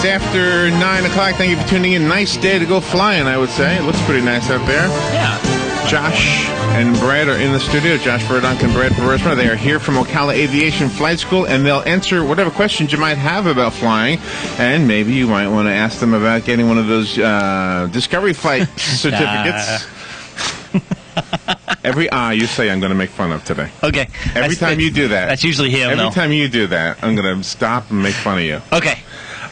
After 9 o'clock, thank you for tuning in. Nice day to go flying, I would say. It looks pretty nice out there. Yeah. Josh and Brad are in the studio. Josh Verdonk and Brad Peresma. They are here from Ocala Aviation Flight School, and they'll answer whatever questions you might have about flying. And maybe you might want to ask them about getting one of those Discovery Flight certificates. Every you say I'm going to make fun of today. Okay. Every time you do that. That's usually him, Every time you do that, I'm going to stop and make fun of you. Okay.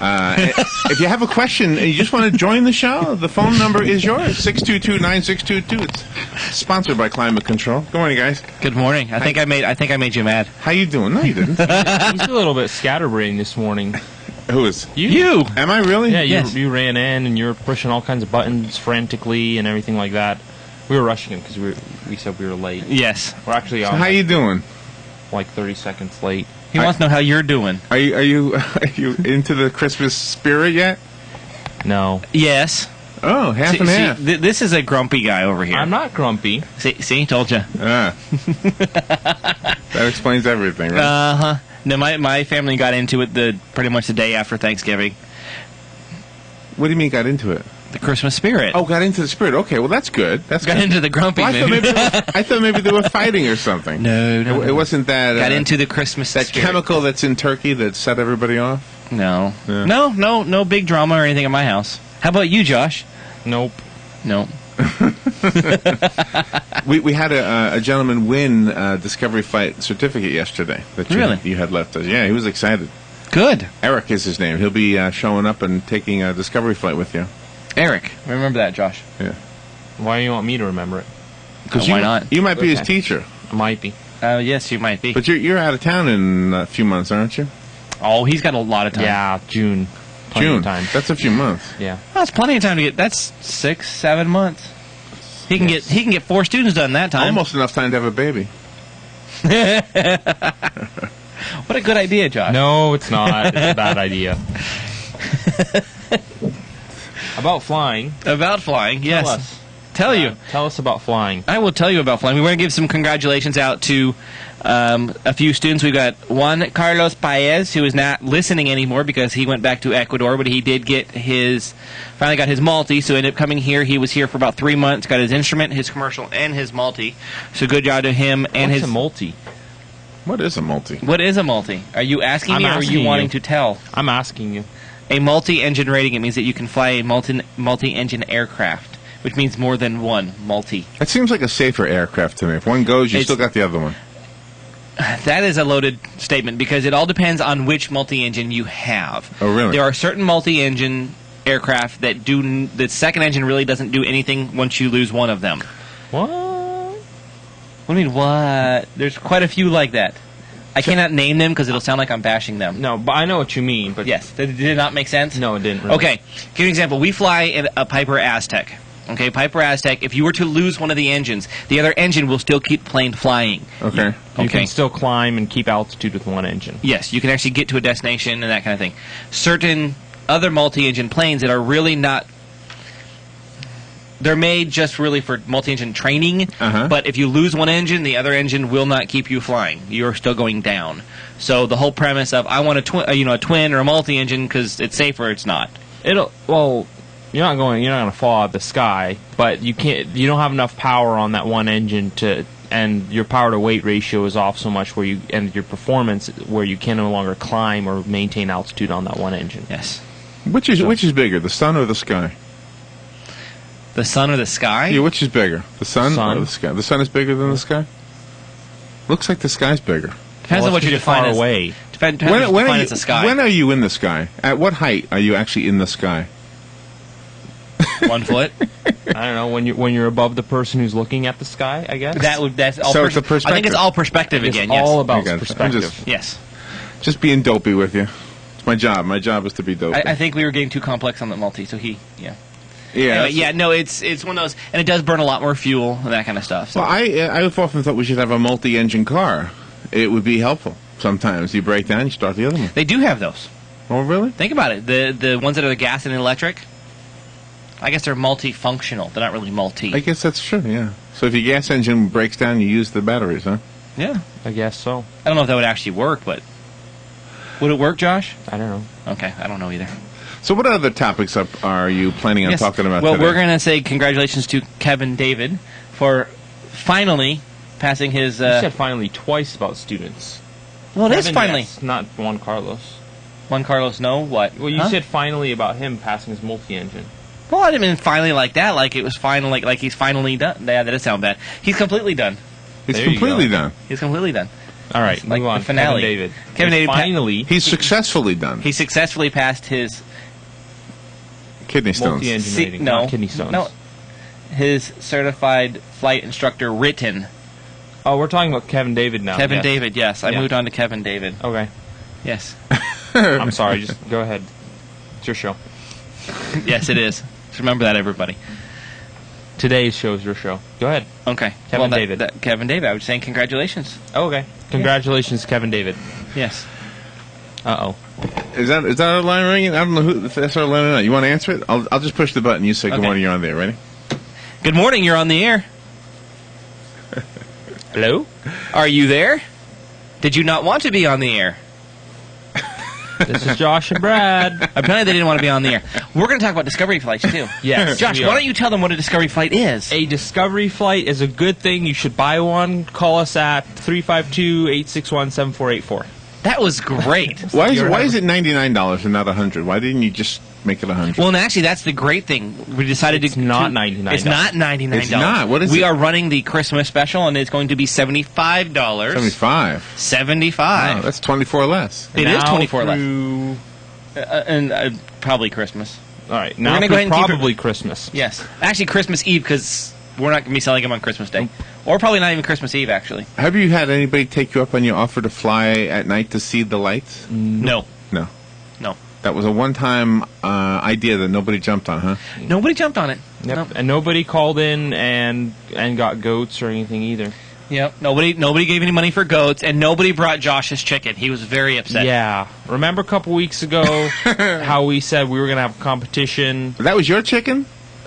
If you have a question and you just want to join the show, the phone number is yours, 622-9622. It's sponsored by Climate Control. Good morning, guys. Good morning. I think I made you mad. How you doing? No, you didn't. He's a little bit scatterbrained this morning. Who is? You. Am I really? Yeah, Yes. you ran in and you were pushing all kinds of buttons frantically and everything like that. We were rushing it because we said we were late. Yes. We're actually So how you doing? like 30 seconds late. He wants to know how you're doing. Are you into the Christmas spirit yet? No. Yes. Oh, half and half. This is a grumpy guy over here. I'm not grumpy. See, told you. That explains everything, right? Uh-huh. No, my family got into it pretty much the day after Thanksgiving. What do you mean got into it? The Christmas spirit. Oh, got into the spirit. Okay, well, that's good. That's got good. into the grumpy Well, mood. I thought maybe they were fighting or something. No. It wasn't that... Got into the Christmas that spirit. chemical that's in turkey that set everybody off? No. Yeah. No big drama or anything in my house. How about you, Josh? Nope. No. We had a gentleman win a Discovery Flight certificate yesterday. That you had left us. Yeah, he was excited. Good. Eric is his name. He'll be showing up and taking a Discovery Flight with you. Eric. Remember that, Josh. Yeah. Why do you want me to remember it? Because why not? You might be his teacher. I might be. Yes, you might be. But you're out of town in a few months, aren't you? Oh, he's got a lot of time. Yeah, June. Plenty of time. That's a few months. Yeah. That's plenty of time to get. That's 6-7 months. He can get 4 students done that time. Almost enough time to have a baby. What a good idea, Josh. No, it's not. It's a bad idea. About flying. About flying, yes. Tell us. Tell us about flying. I will tell you about flying. We want to give some congratulations out to a few students. We've got Juan Carlos Paez, who is not listening anymore because he went back to Ecuador, but he did finally got his multi, so ended up coming here. He was here for about 3 months, got his instrument, his commercial, and his multi. So good job to him and What's his... a multi? What is a multi? What is a multi? Are you asking me or are you wanting to tell? I'm asking you. A multi-engine rating, it means that you can fly a multi-engine aircraft, which means more than one multi. That seems like a safer aircraft to me. If one goes, you still got the other one. That is a loaded statement because it all depends on which multi-engine you have. Oh, really? There are certain multi-engine aircraft that the second engine really doesn't do anything once you lose one of them. What? What do you mean, what? There's quite a few like that. I cannot name them because it'll sound like I'm bashing them. No, but I know what you mean. But yes, did it not make sense? No, it didn't really. Okay, give you an example. We fly a Piper Aztec. Okay, Piper Aztec, if you were to lose one of the engines, the other engine will still keep the plane flying. Okay. You can still climb and keep altitude with one engine. Yes, you can actually get to a destination and that kind of thing. Certain other multi-engine planes that are really not... They're made just really for multi-engine training, but if you lose one engine, the other engine will not keep you flying. You're still going down. So the whole premise of I want a twin or a multi-engine because it's safer, it's not. Well, you're not going to fall out of the sky, but you don't have enough power on that one engine and your power to weight ratio is off so much and your performance where you can no longer climb or maintain altitude on that one engine. Yes. Which is bigger, the sun or the sky? The sun or the sky? Yeah, which is bigger, the sun or the sky? The sun is bigger than the sky? Looks like the sky's bigger. Depends on what you define as away. Depends on what you define as the sky. When are you in the sky? At what height are you actually in the sky? 1 foot. I don't know, when you're above the person who's looking at the sky, I guess. That's all. So it's a perspective. I think it's all perspective again. Yes. All about perspective. Yes. Just being dopey with you. It's my job. My job is to be dopey. I think we were getting too complex on the multi, so yeah. Yeah. Anyway, no, it's one of those, and it does burn a lot more fuel and that kind of stuff. So. Well, I've often thought we should have a multi-engine car. it would be helpful. Sometimes you break down, you start the other one. They do have those. Oh, really? Think about it. The ones that are the gas and electric, I guess they're multifunctional. They're not really multi. I guess that's true, yeah. So if your gas engine breaks down, you use the batteries, huh? Yeah. I guess so. I don't know if that would actually work, but would it work, Josh? I don't know. Okay, I don't know either. So what other topics are you planning on talking about well, today? we're going to say congratulations to Kevin David for finally passing his... You said finally twice about students. well, it is Kevin, finally. yes, not Juan Carlos. Juan Carlos, no? What? Well, you Huh? said finally about him passing his multi-engine. Well, I didn't mean finally like that. Like it was finally, like he's finally done. Yeah, that does sound bad. He's completely done. It's There you completely go. done. He's completely done. All right, Like move on. the finale. Kevin David. Kevin David finally He's successfully done. He successfully passed his Kidney stones. multi-engine rating, no not kidney stones. no his certified flight instructor written. Oh, we're talking about Kevin David now. Kevin yes. David, yes. I Yeah. moved on to Kevin David. Okay. Yes. I'm sorry. Just go ahead. It's your show. Yes, it is. Just remember that, everybody. Today's show is your show. Go ahead. Okay. Kevin David. Kevin David. I was saying congratulations. Oh, okay. Congratulations, Kevin David. Yes. Uh-oh. Is that our line ringing? I don't know if that's our line or not. You want to answer it? I'll just push the button. You say good Okay. morning. You're on there. Ready? Good morning. You're on the air. Hello? Are you there? Did you not want to be on the air? This is Josh and Brad. Apparently they didn't want to be on the air. We're going to talk about Discovery flights, too. Yes. Josh, we why are. don't you tell them what a Discovery flight is? A Discovery flight is a good thing. You should buy one. Call us at 352-861-7484. That was great. Why is it $99 and not $100? Why didn't you just make it $100? Well, and actually, that's the great thing. We decided It's not $99. It's not $99. It's not. What is we it? are running the Christmas special, and it's going to be $75. 75. 75. Oh, that's 24 less. It is Now 24 less. through- And probably Christmas. All right. We're Now gonna through go ahead and keep probably Christmas. Yes. Actually, Christmas Eve, because we're not going to be selling them on Christmas Day. Or probably not even Christmas Eve, actually. Have you had anybody take you up on your offer to fly at night to see the lights? No. No. No. That was a one-time idea that nobody jumped on, huh? Nobody jumped on it. Yep. Nope. And nobody called in and got goats or anything either. Yep. Nobody gave any money for goats, and nobody brought Josh's chicken. He was very upset. Yeah. Remember a couple weeks ago how we said we were going to have a competition? That was your chicken?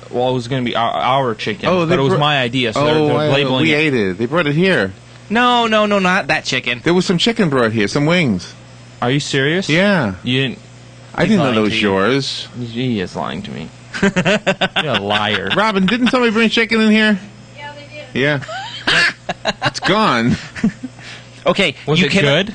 Well, it was going to be our chicken, Oh, but they it was brought- my idea, so Oh, they're labeling we it. ate it. They brought it here. No, not that chicken. There was some chicken brought here, some wings. Are you serious? Yeah. You didn't. I didn't know lying that to was you. yours. He is lying to me. You're a liar. Robin, didn't somebody bring chicken in here? Yeah, they did. Yeah. It's gone. Okay. Was you it cannot, good?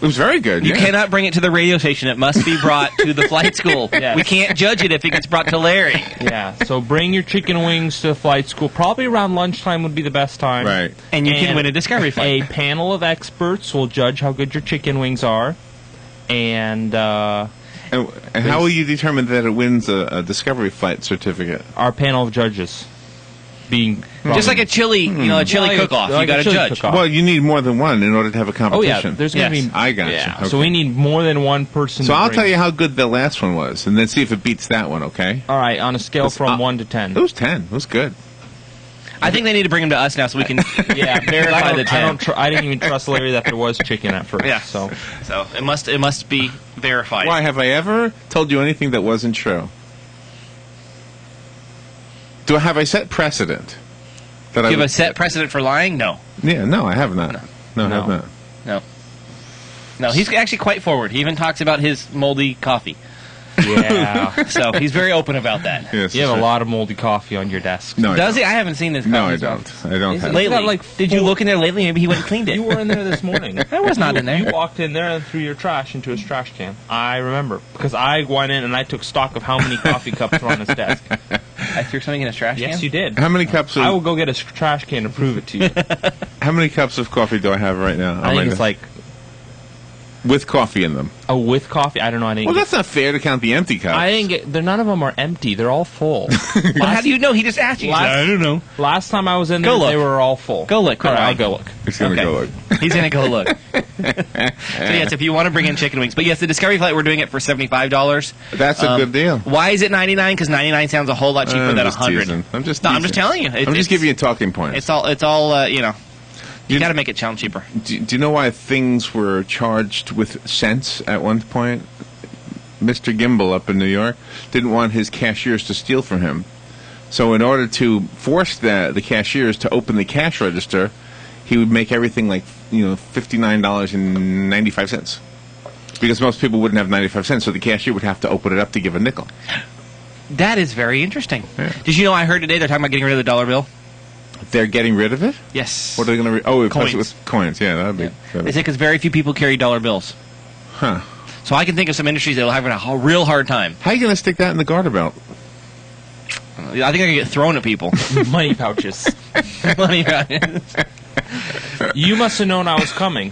It was very good. You yeah. cannot bring it to the radio station. It must be brought to the flight school. Yes. We can't judge it if it gets brought to Larry. Yeah. So bring your chicken wings to the flight school. Probably around lunchtime would be the best time. Right. And you can win a Discovery A flight. panel of experts will judge how good your chicken wings are, and And how will you determine that it wins a Discovery Flight certificate? our panel of judges being Just like a chili, a chili Like a- cook-off. like you got a to chili judge. cook-off. Well, you need more than one in order to have a Oh yeah, competition. there's going to Yes. be. I got you. Yeah. Okay. So we need more than one person. So to I'll bring. tell you how good the last one was, and then see if it beats that one, okay? All right, on a scale It's, from 1 to 10. It was 10. It was good. I think they need to bring them to us now so we can Yeah, verify the 10. I didn't even trust Larry that there was chicken at first. Yeah. So So it must be verified. Why, have I ever told you anything that wasn't true? Have I set precedent? That Do I you have would- a set precedent for lying? No. Yeah, no, I have not. No, I have No. not. No. No, he's actually quite forward. He even talks about his moldy coffee. yeah, So he's very open about that. Yes, you have that's a right. lot of moldy coffee on your desk. No, I Does don't. he? I haven't seen his coffee. No, I so- don't. I don't Is have. it- Lately, got, like, did you four- look in there lately? Maybe he went and cleaned it. You were in there this morning. I was not in there. You walked in there and threw your trash into his trash can. I remember because I went in and I took stock of how many coffee cups were on his desk. I threw something in his trash can. Yes, you did. How many cups I will of go get a trash can to prove it to you. how many cups of coffee do I have right now? I think it's like with coffee in them. with coffee. I don't know. I didn't. Well, get, that's not fair to count the empty cups. I didn't get. None of them are empty. They're all full. But how do you know? He just asked you. Last- I don't know. Last time I was in there, Go look. they were all full. Go look. All right, Quick, I'll Mike. go look. It's gonna Okay. go look. He's going to go look. So, yes, if you want to bring in chicken wings. But, yes, the Discovery flight, we're doing it for $75. That's a good deal. Why is it $99? Because $99 sounds a whole lot cheaper I'm than just $100. teasing. I'm just No, I'm teasing. just telling you. I'm just giving you talking points. It's all You got to make it sound cheaper. Do you know why things were charged with cents at one point? Mr. Gimbel up in New York didn't want his cashiers to steal from him. So in order to force the cashiers to open the cash register, he would make everything like, $59.95. Because most people wouldn't have 95 cents, so the cashier would have to open it up to give a nickel. That is very interesting. Yeah. Did you know I heard today they're talking about getting rid of the dollar bill? They're getting rid of it? Yes. What are they going to... replace Coins. it with coins. Yeah, that would be... They say because very few people carry dollar bills. Huh. So I can think of some industries that will have a real hard time. How are you going to stick that in the garter belt? I think I can get thrown at people. Money pouches. Money pouches. You must have known I was coming,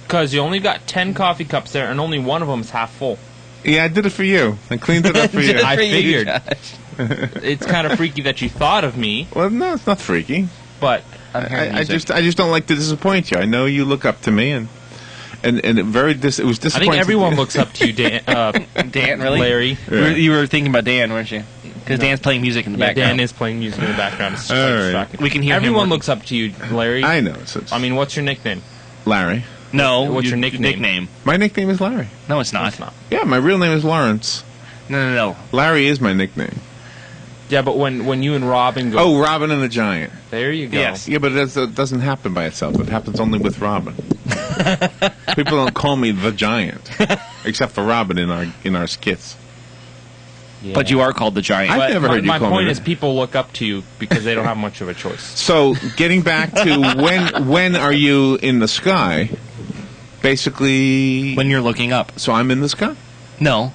because you only got 10 coffee cups there, and only one of them is half full. Yeah, I did it for you. I cleaned it up for you. I figured. Josh. It's kind of freaky that you thought of me, Well, no, it's not freaky. but I just don't like to disappoint you. I know you look up to me, and it was I disappointing. think everyone looks up to you, Dan, Dan, really? Larry. Yeah. You were thinking about Dan, weren't you? Because Dan's playing music in the Yeah, background. Dan is playing music in the background. It's All quite right. distracting. We can hear him Everyone working. looks up to you, Larry. I know. So it's I mean, what's your nickname? Larry. No. What's your nickname? My nickname is Larry. No, it's not. It's not. Yeah, my real name is Lawrence. No. Larry is my nickname. Yeah, but when you and Robin go, Oh, Robin and the Giant. there you go. Yes. Yeah, but it doesn't happen by itself. It happens only with Robin. People don't call me the Giant, except for Robin in our skits. Yeah. But you are called the Giant. I've But never heard you my call point me is, that. people look up to you because they don't have much of a choice. So, getting back to when are you in the sky? Basically, When you're looking up. so I'm in the sky. No.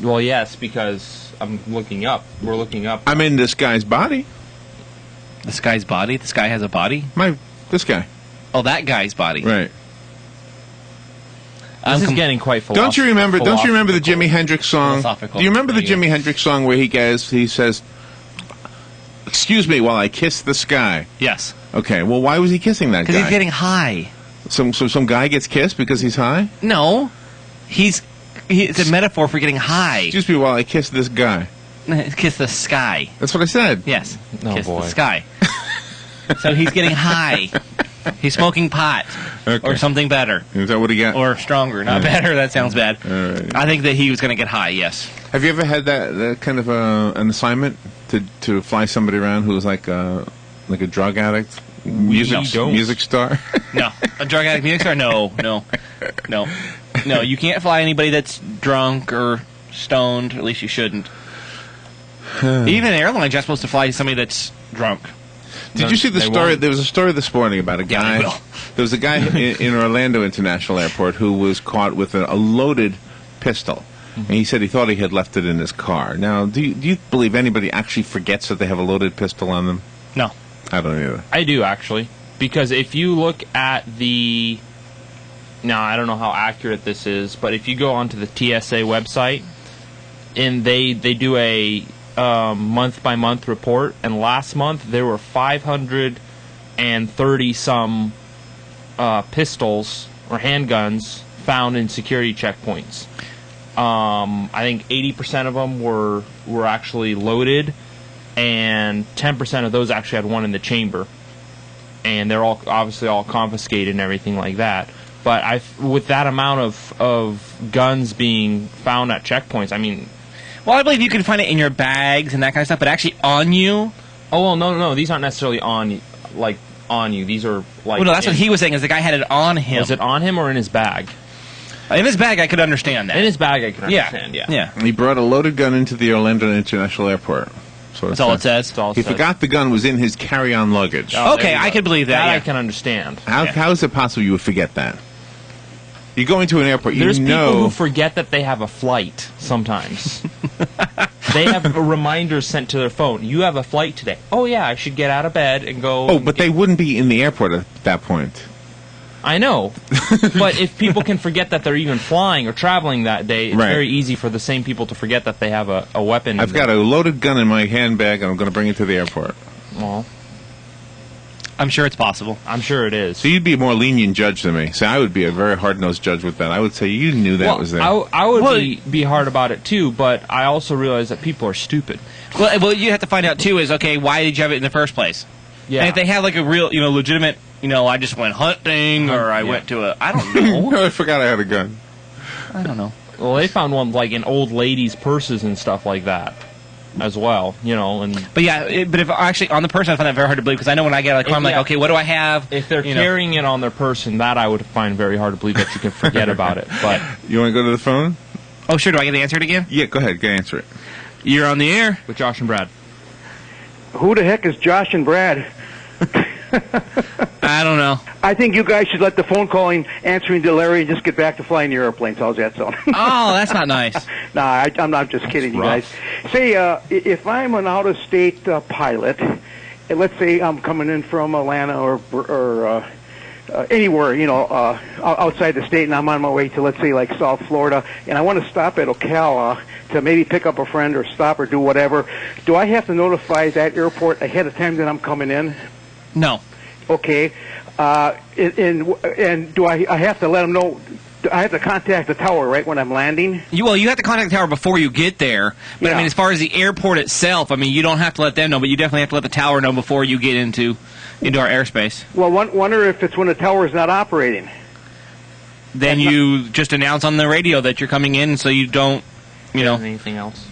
Well, yes, because I'm looking up. We're looking up. I'm in this guy's body. The sky's body? The sky has a body? This guy, Oh, that guy's body. right? This is getting quite philosophical. Don't you remember the Jimi Hendrix song? Philosophical. Do you remember the There you Jimi Hendrix song where he says, "Excuse me while I kiss the sky"? Yes. Okay, well, why was he kissing that Because guy? he's getting high. Some guy gets kissed because he's high? No. It's a metaphor for getting high. Excuse me while I kiss this guy. Kiss the sky. That's what I said. Yes. Oh, Kiss boy. the sky. So he's getting high. He's smoking pot. Okay. Or something better. Is that what he got? Or stronger. Not better. That sounds bad. All right. I think that he was going to get high, yes. Have you ever had that kind of an assignment to fly somebody around who was like a drug addict, music star? No. A drug addict music star? No. No, you can't fly anybody that's drunk or stoned. Or at least you shouldn't. Even airlines, you're supposed to fly somebody that's drunk. Did you see the They story? won't. There was a story this morning about a Yeah, guy. they will. There was a guy in Orlando International Airport who was caught with a loaded pistol. And he said he thought he had left it in his car. Now, do you believe anybody actually forgets that they have a loaded pistol on them? No. I don't either. I do, actually. Because if you look at the... Now, I don't know how accurate this is, but if you go onto the TSA website, and they do a month-by-month report, and last month there were 530-some pistols or handguns found in security checkpoints. I think 80% of them were actually loaded, and 10% of those actually had one in the chamber. And they're all obviously all confiscated and everything like that. But with that amount of guns being found at checkpoints, I mean... Well, I believe you can find it in your bags and that kind of stuff, but actually on you... Oh, well, no, these aren't necessarily on you. These are like... Well, no, that's what he was saying, is the guy had it on him. Was it on him or in his bag? In his bag, I could understand that. In his bag, I can understand, yeah. Yeah. He brought a loaded gun into the Orlando International Airport. That's all it says. That's all it He says. forgot the gun was in his carry-on luggage. Oh, Okay, there you I go. could believe that, That I yeah. can understand. How is it possible you would forget that? You go into an airport, There's you people know... who forget that they have a flight sometimes. They have reminders sent to their phone. You have a flight today. Oh, yeah, I should get out of bed and go... Oh, but they wouldn't be in the airport at that point. I know. But if people can forget that they're even flying or traveling that day, it's Right. very easy for the same people to forget that they have a weapon. I've got a loaded gun in my handbag, and I'm going to bring it to the airport. Well, I'm sure it's possible. I'm sure it is. So you'd be a more lenient judge than me. So I would be a very hard-nosed judge with that. I would say you knew that well, was there. I would Well, be hard about it too, but I also realize that people are stupid. Well, you have to find out, too, is, okay, why did you have it in the first place? Yeah. And if they have, like, a real, legitimate I just went hunting or I went to I don't know. I forgot I had a gun. I don't know. Well, they found one like in old ladies' purses and stuff like that as well, and But yeah, but if actually on the person, I find that very hard to believe because I know when I get out of the car, I'm like, okay, what do I have? if they're carrying it on their person, that I would find very hard to believe that you can forget about it. But You want to go to the phone? Oh, sure. Do I get to answer it again? Yeah, go ahead. Go answer it. You're on the air. with Josh and Brad. Who the heck is Josh and Brad? I don't know. I think you guys should let the phone calling answering to Larry and just get back to flying the airplanes. How's that sound? Oh, that's not nice. Nah, I'm not just kidding, you guys. Say, if I'm an out-of-state pilot, and let's say I'm coming in from Atlanta or anywhere, outside the state, and I'm on my way to, let's say, like South Florida, and I want to stop at Ocala to maybe pick up a friend or stop or do whatever, do I have to notify that airport ahead of time that I'm coming in? No. Okay. And do I have to let them know? I have to contact the tower, right, when I'm landing? You have to contact the tower before you get there. But, I mean, as far as the airport itself, I mean, you don't have to let them know, but you definitely have to let the tower know before you get into our airspace. Well, wonder if it's when the tower is not operating. Then you just announce on the radio that you're coming in so you don't, anything else.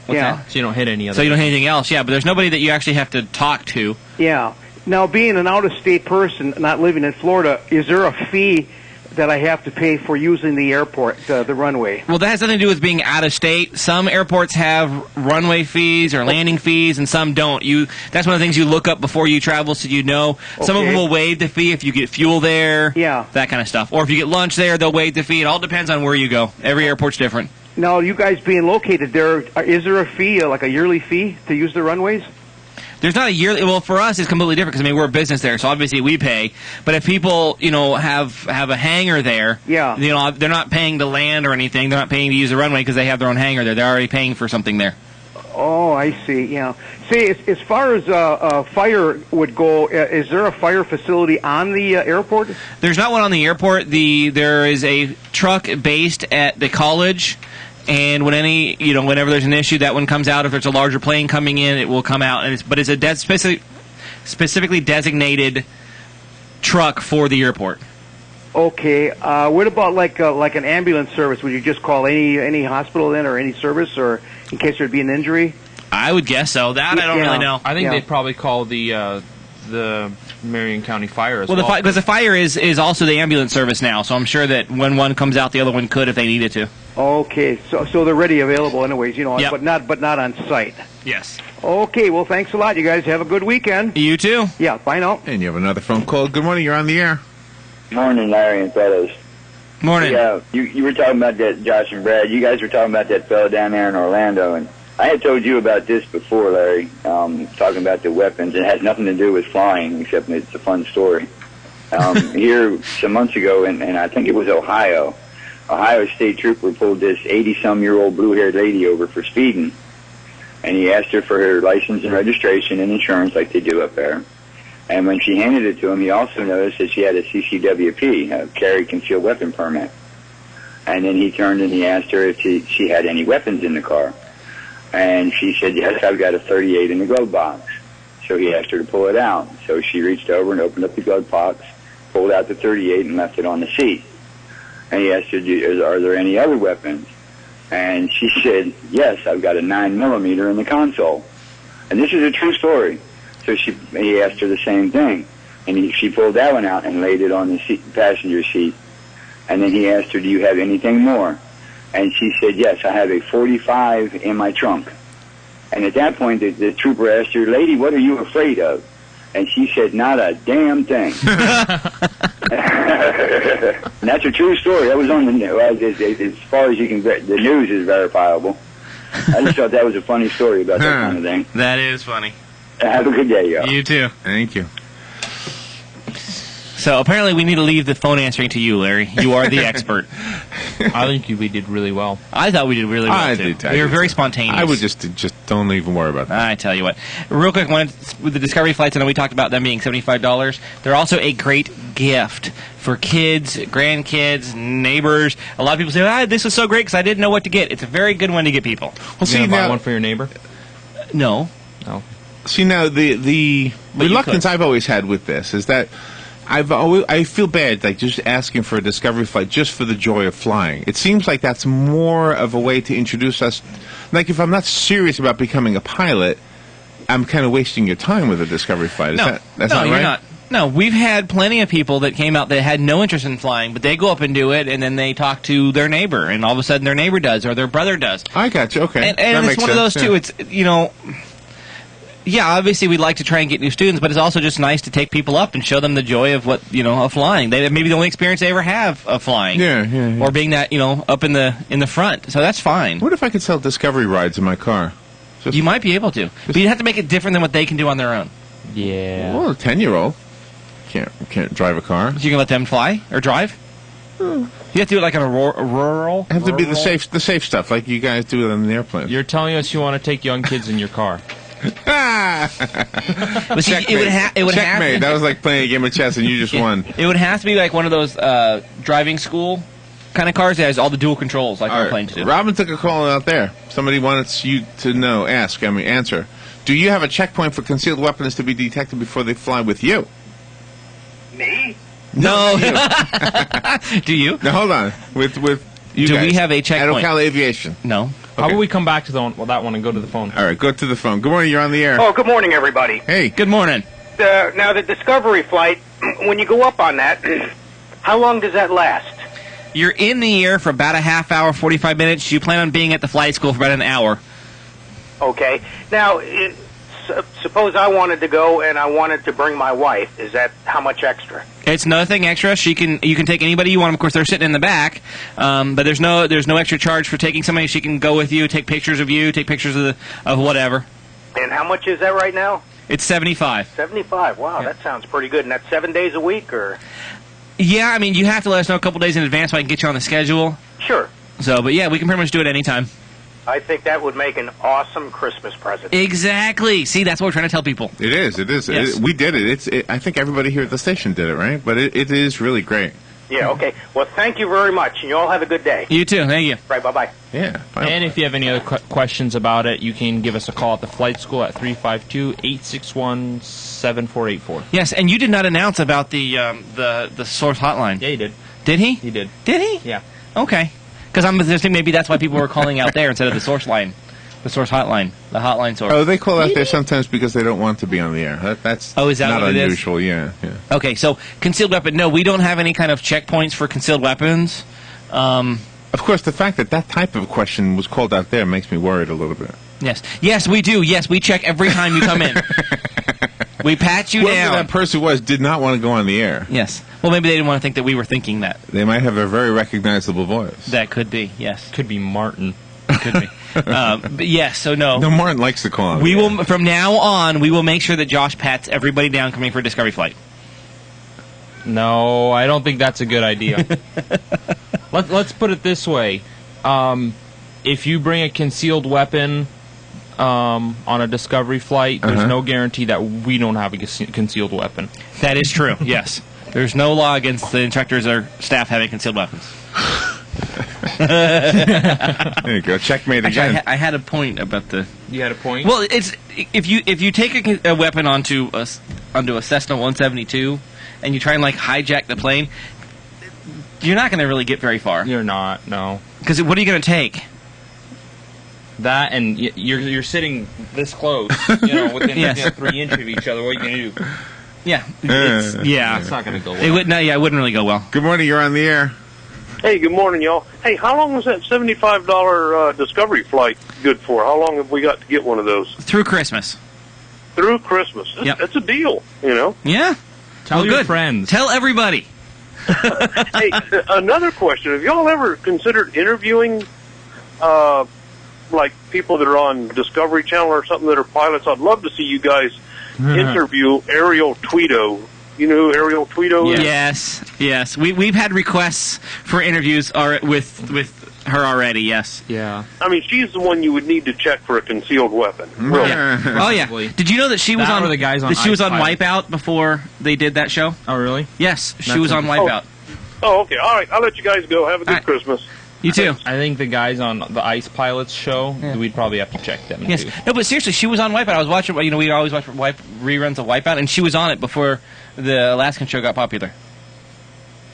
What's Yeah. that? So you don't hit any other. So you don't hit anything else, yeah, but there's nobody that you actually have to talk to. Yeah. Now, being an out-of-state person, not living in Florida, is there a fee that I have to pay for using the airport, the runway? Well, that has nothing to do with being out of state. Some airports have runway fees or landing fees, and some don't. That's one of the things you look up before you travel, so you know. Some of them will waive the fee if you get fuel there. Yeah. That kind of stuff. Or if you get lunch there, they'll waive the fee. It all depends on where you go. Every airport's different. Now, you guys being located there, is there a fee, like a yearly fee, to use the runways? There's not a yearly. Well, for us, it's completely different because we're a business there, so obviously we pay. But if people, have a hangar there, yeah, they're not paying to land or anything. They're not paying to use the runway because they have their own hangar there. They're already paying for something there. Oh, I see. Yeah. See, as far as fire would go, is there a fire facility on the airport? There's not one on the airport. There is a truck based at the college. And whenever there's an issue, that one comes out. If there's a larger plane coming in, it will come out. But it's a specifically designated truck for the airport. Okay. What about like an ambulance service? Would you just call any hospital then, or any service, or in case there'd be an injury? I would guess so. That I don't really know. I think they'd probably call the Marion County Fire as well. Because the fire is also the ambulance service now. So I'm sure that when one comes out, the other one could if they needed to. Okay, so they're ready, available, anyways, Yep. but not on site. Yes. Okay, well, thanks a lot. You guys have a good weekend. You too. Yeah, bye now. And you have another phone call. Good morning. You're on the air. Morning, Larry and fellas. Morning. Yeah, you were talking about that, Josh and Brad. You guys were talking about that fellow down there in Orlando, and I had told you about this before, Larry. Talking about the weapons. It has nothing to do with flying, except it's a fun story. Here some months ago, and I think it was Ohio State Trooper pulled this 80-some-year-old blue-haired lady over for speeding, and he asked her for her license and registration and insurance like they do up there. And when she handed it to him, he also noticed that she had a CCWP, a carry concealed weapon permit. And then he turned and he asked her if she had any weapons in the car. And she said, yes, I've got a .38 in the glove box. So he asked her to pull it out. So she reached over and opened up the glove box, pulled out the .38 and left it on the seat. And he asked her, are there any other weapons? And she said, yes, I've got a 9mm in the console. And this is a true story. So he asked her the same thing. And she pulled that one out and laid it on the passenger seat. And then he asked her, do you have anything more? And she said, yes, I have a .45 in my trunk. And at that point, the trooper asked her, lady, what are you afraid of? And she said, not a damn thing. And that's a true story. That was on the news. As far as you can, the news is verifiable. I just thought that was a funny story about that kind of thing. That is funny. Have a good day, y'all. You too. Thank you. So apparently we need to leave the phone answering to you, Larry. You are the expert. I think we did really well. I thought we did really well, I too. did. We were very spontaneous. I would just don't even worry about that. I tell you what. Real quick, with the Discovery flights, I know we talked about them being $75. They're also a great gift for kids, grandkids, neighbors. A lot of people say, this was so great because I didn't know what to get. It's a very good one to get people. Well, You gonna buy one for your neighbor? No. No. See, now, the reluctance I've always had with this is that I feel bad, like, just asking for a Discovery flight just for the joy of flying. It seems like that's more of a way to introduce us. Like, if I'm not serious about becoming a pilot, I'm kind of wasting your time with a Discovery flight. That's not right? You're not. No, we've had plenty of people that came out that had no interest in flying, but they go up and do it, and then they talk to their neighbor, and all of a sudden their neighbor does, or their brother does. I got you. Okay. And it's one of those, too. It's, yeah, obviously we'd like to try and get new students, but it's also just nice to take people up and show them the joy of of flying. They maybe the only experience they ever have of flying. Yeah. Or being that, up in the front. So that's fine. What if I could sell Discovery rides in my car? You might be able to. But you'd have to make it different than what they can do on their own. Yeah. Well, a 10-year-old can't drive a car. So you can let them fly or drive? You have to do it like on a rural. Have to be the safe stuff, like you guys do it on the airplane. You're telling us you want to take young kids in your car. But see, it would Checkmate. That was like playing a game of chess and you just won. It would have to be like one of those driving school kind of cars that has all the dual controls like our planes do. Robin took a call out there. Somebody wants you to answer. Do you have a checkpoint for concealed weapons to be detected before they fly with you? Me? No. Do you? Now, hold on. With you do guys, we have a checkpoint? at Ocala Aviation. No. Okay. How about we come back to that one and go to the phone? All right, go to the phone. Good morning. You're on the air. Oh, good morning, everybody. Hey. Good morning. Now, the Discovery flight, when you go up on that, how long does that last? You're in the air for about a half hour, 45 minutes. You plan on being at the flight school for about an hour. Okay. Now, suppose I wanted to go and I wanted to bring my wife. Is that how much extra? It's nothing extra. You can take anybody you want. Of course, they're sitting in the back, but there's no extra charge for taking somebody. She can go with you, take pictures of you, take pictures of whatever. And how much is that right now? It's 75. 75. Wow, Yeah. That sounds pretty good. And that's 7 days a week, or? Yeah, I mean, you have to let us know a couple days in advance so I can get you on the schedule. Sure. So, but yeah, we can pretty much do it anytime. I think that would make an awesome Christmas present. Exactly. See, that's what we're trying to tell people. It is. Yes. We did it. I think everybody here at the station did it, right? But it is really great. Yeah, okay. Well, thank you very much, and you all have a good day. You too. Thank you. Right, bye-bye. Yeah. And if you have any other questions about it, you can give us a call at the flight school at 352-861-7484. Yes, and you did not announce about the source hotline. Yeah, he did. Did he? He did. Did he? Yeah. Okay. Because I'm thinking maybe that's why people were calling out there instead of the source line. The source hotline. The hotline source. Oh, they call out there sometimes because they don't want to be on the air. That's is that not what it is? unusual. Yeah. Okay, so concealed weapon. No, we don't have any kind of checkpoints for concealed weapons. Of course, the fact that type of question was called out there makes me worried a little bit. Yes, we do. Yes, we check every time you come in. We pat you Whoever down. that person was did not want to go on the air. Yes. Well, maybe they didn't want to think that we were thinking that. They might have a very recognizable voice. That could be. Yes. Could be Martin. Could be. But yes, so no. No, Martin likes to call on. We will from now on. We will make sure that Josh pats everybody down coming for a Discovery flight. No, I don't think that's a good idea. Let's put it this way: if you bring a concealed weapon on a Discovery flight, there's no guarantee that we don't have a concealed weapon. That is true. Yes, there's no law against the instructors or staff having concealed weapons. There you go. Checkmate again. Actually, I had a point about the. You had a point. Well, it's if you take a weapon onto a Cessna 172 and you try and like hijack the plane, you're not going to really get very far. You're not. No. Because what are you going to take? That and you're sitting this close, within Yes. 3 inches of each other. What are you going to do? Yeah. It's not going to go well. It wouldn't really go well. Good morning. You're on the air. Hey, good morning, y'all. Hey, how long was that $75 Discovery flight good for? How long have we got to get one of those? Through Christmas. Through Christmas. Yep. That's a deal, Yeah. Tell your good. friends. Tell everybody. Hey, another question. Have y'all ever considered interviewing, like, people that are on Discovery Channel or something that are pilots? I'd love to see you guys interview Ariel Tweedo. You know who Ariel Tweedo is? Yes. We've had requests for interviews with her already. Yes. Yeah. I mean, she's the one you would need to check for a concealed weapon. Really. Oh yeah. Did you know that she was That on or the guys on that she was on iPilot. Wipeout before they did that show? Oh, really? Yes, she That's was on interesting. Wipeout. Oh, okay. All right. I'll let you guys go. Have a good All right. Christmas. You too. I think the guys on the Ice Pilots show, we'd probably have to check them, Yes. too. No, but seriously, she was on Wipeout. I was watching, we'd always watch reruns of Wipeout, and she was on it before the Alaskan show got popular.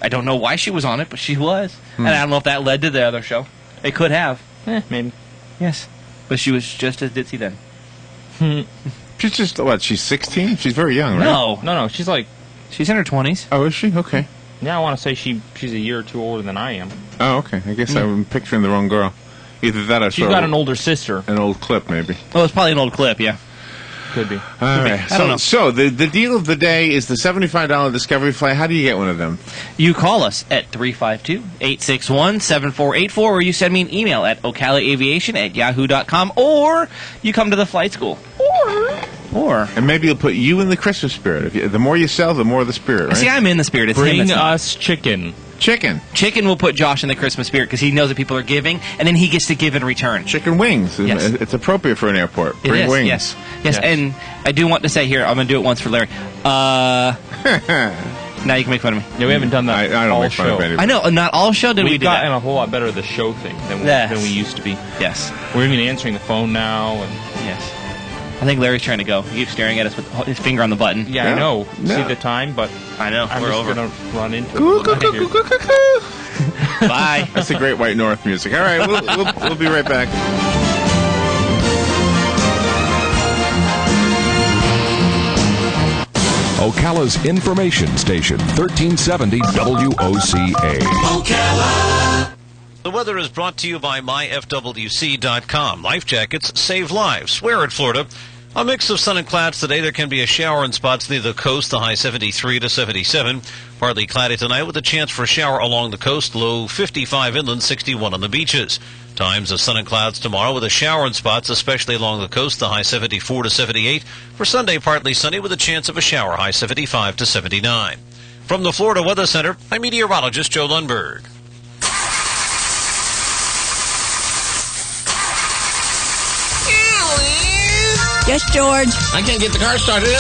I don't know why she was on it, but she was. And I don't know if that led to the other show. It could have. Maybe. Yes. But she was just as ditzy then. She's just, what, she's 16? She's very young, right? No, she's like... She's in her 20s. Oh, is she? Okay. Yeah, I want to say she's a year or two older than I am. Oh, okay. I guess I'm picturing the wrong girl. Either that or She's got an older sister. An old clip, maybe. Well, it's probably an old clip, yeah. Could be. All right. I don't know. So the deal of the day is the $75 Discovery Flight. How do you get one of them? You call us at 352-861-7484, or you send me an email at ocalaaviation@yahoo.com, or you come to the flight school. Or. And maybe you'll put you in the Christmas spirit. The more you sell, the more the spirit, right? See, I'm in the spirit. It's him Bring that's not. us chicken. Chicken. Chicken will put Josh in the Christmas spirit because he knows that people are giving, and then he gets to give in return. Chicken wings. Yes. It's appropriate for an airport. It Bring is, wings. Yes. And I do want to say here, I'm going to do it once for Larry. Now you can make fun of me. Yeah, we haven't done that I don't all make fun show. of anybody. I know, not all show did we We've do gotten that. a whole lot better at the show thing than we used to be. Yes. We're even answering the phone now. And Yes. I think Larry's trying to go. He keeps staring at us with his finger on the button. yeah, I know. See the time, but I know. I'm we're just over. going to run into Coo, it. coo, coo, coo, coo, coo, coo. Bye. That's the Great White North music. All right, we'll be right back. Ocala's information station, 1370 WOCA. Ocala. The weather is brought to you by myfwc.com. Life jackets save lives. Where in Florida? A mix of sun and clouds today. There can be a shower in spots near the coast, the high 73 to 77. Partly cloudy tonight with a chance for a shower along the coast, low 55 inland, 61 on the beaches. Times of sun and clouds tomorrow with a shower in spots, especially along the coast, the high 74 to 78. For Sunday, partly sunny with a chance of a shower, high 75 to 79. From the Florida Weather Center, I'm meteorologist Joe Lundberg. Yes, George. I can't get the car started.